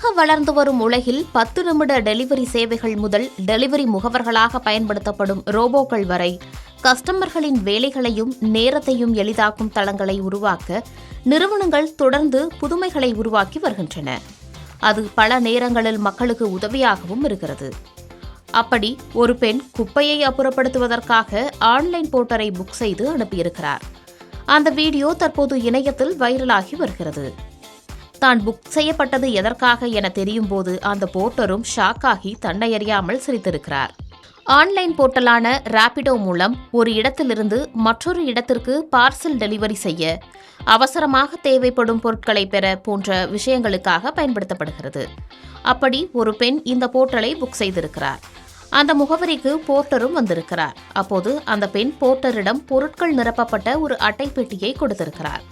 வேகமாக வளர்ந்து வரும் உலகில் 10 நிமிட டெலிவரி சேவைகள் முதல் டெலிவரி முகவர்களாக பயன்படுத்தப்படும் ரோபோக்கள் வரை கஸ்டமர்களின் வேலைகளையும் நேரத்தையும் எளிதாக்கும் தளங்களை உருவாக்க நிறுவனங்கள் தொடர்ந்து புதுமைகளை உருவாக்கி வருகின்றன. அது பல நேரங்களில் மக்களுக்கு உதவியாகவும் இருக்கிறது. அப்படி ஒரு பெண் குப்பையை அப்புறப்படுத்துவதற்காக ஆன்லைன் போர்ட்டரை புக் செய்து அனுப்பியிருக்கிறார். அந்த வீடியோ தற்போது இணையத்தில் வைரலாகி வருகிறது. தான் புக் செய்யப்பட்டது எதற்காக என தெரியும் போது அந்த போர்ட்டரும் ஷாக்காகி தன்னை அறியாமல் சிரித்திருக்கிறார். ஆன்லைன் போர்ட்டலான ராபிடோ மூலம் ஒரு இடத்திலிருந்து மற்றொரு இடத்திற்கு பார்சல் டெலிவரி செய்ய, அவசரமாக தேவைப்படும் பொருட்களை பெற போன்ற விஷயங்களுக்காக பயன்படுத்தப்படுகிறது. அப்படி ஒரு பெண் இந்த போர்ட்டலை புக் செய்திருக்கிறார். அந்த முகவரிக்கு போர்ட்டரும் வந்திருக்கிறார். அப்போது அந்த பெண் போர்ட்டரிடம் பொருட்கள் நிரப்பப்பட்ட ஒரு அட்டை பெட்டியை கொடுத்திருக்கிறார்.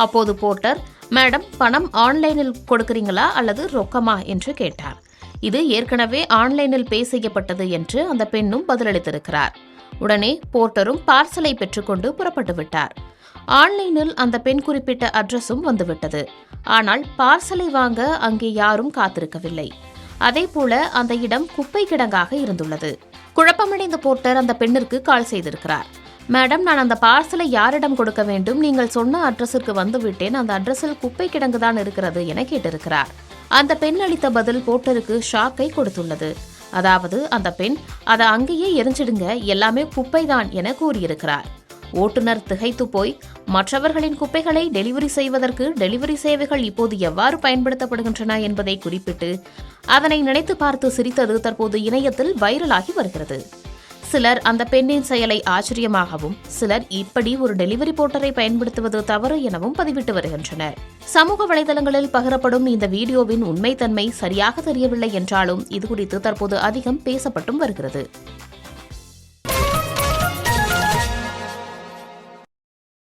அப்போது போர்ட்டர், மேடம், பணம் ஆன்லைனில் கொடுக்கிறீங்களா அல்லது ரொக்கமா என்று கேட்டார். இது ஏற்கனவே ஆன்லைனில் பே செய்யப்பட்டது என்று அந்த பெண்ணும் பதிலளித்திருக்கிறார். உடனே போர்ட்டரும் பார்சலை பெற்றுக்கொண்டு புறப்பட்டு விட்டார். ஆன்லைனில் அந்த பெண் குறிப்பிட்ட அட்ரஸும் வந்துவிட்டது. ஆனால் பார்சலை வாங்க அங்கே யாரும் காத்திருக்கவில்லை. அதேபோல அந்த இடம் குப்பை கிடங்காக இருந்துள்ளது. குழப்பமடைந்த போர்ட்டர் அந்த பெண்ணிற்கு கால் செய்திருக்கிறார். மேடம், நான் அந்த பார்சலை யாரிடம் கொடுக்க வேண்டும்? நீங்கள் சொன்ன அட்ரஸிற்கு வந்துவிட்டேன். அந்த அட்ரஸில் குப்பை கிடங்குதான் இருக்கிறது என கேட்டிருக்கிறார். அந்த பெண் அளித்த பதில் போர்ட்டருக்கு ஷாக்கை கொடுத்துள்ளது. அதாவது அந்த பெண், அதை அங்கேயே எரிஞ்சிடுங்க, எல்லாமே குப்பைதான் என கூறியிருக்கிறார். ஓட்டுநர் திகைத்து போய் மற்றவர்களின் குப்பைகளை டெலிவரி செய்வதற்கு டெலிவரி சேவைகள் இப்போது எவ்வாறு பயன்படுத்தப்படுகின்றன என்பதை குறிப்பிட்டு அதனை நினைத்து பார்த்து சிரித்தது தற்போது இணையத்தில் வைரலாகி வருகிறது. சிலர் அந்த பெண்ணின் செயலை ஆச்சரியமாகவும், சிலர் இப்படி ஒரு டெலிவரி போர்ட்டரை பயன்படுத்துவது தவறு எனவும் பதிவிட்டு வருகின்றனர். சமூக வலைதளங்களில் பகிரப்படும் இந்த வீடியோவின் உண்மைத்தன்மை சரியாக தெரியவில்லை என்றாலும் இதுகுறித்து தற்போது அதிகம் பேசப்பட்டும் வருகிறது.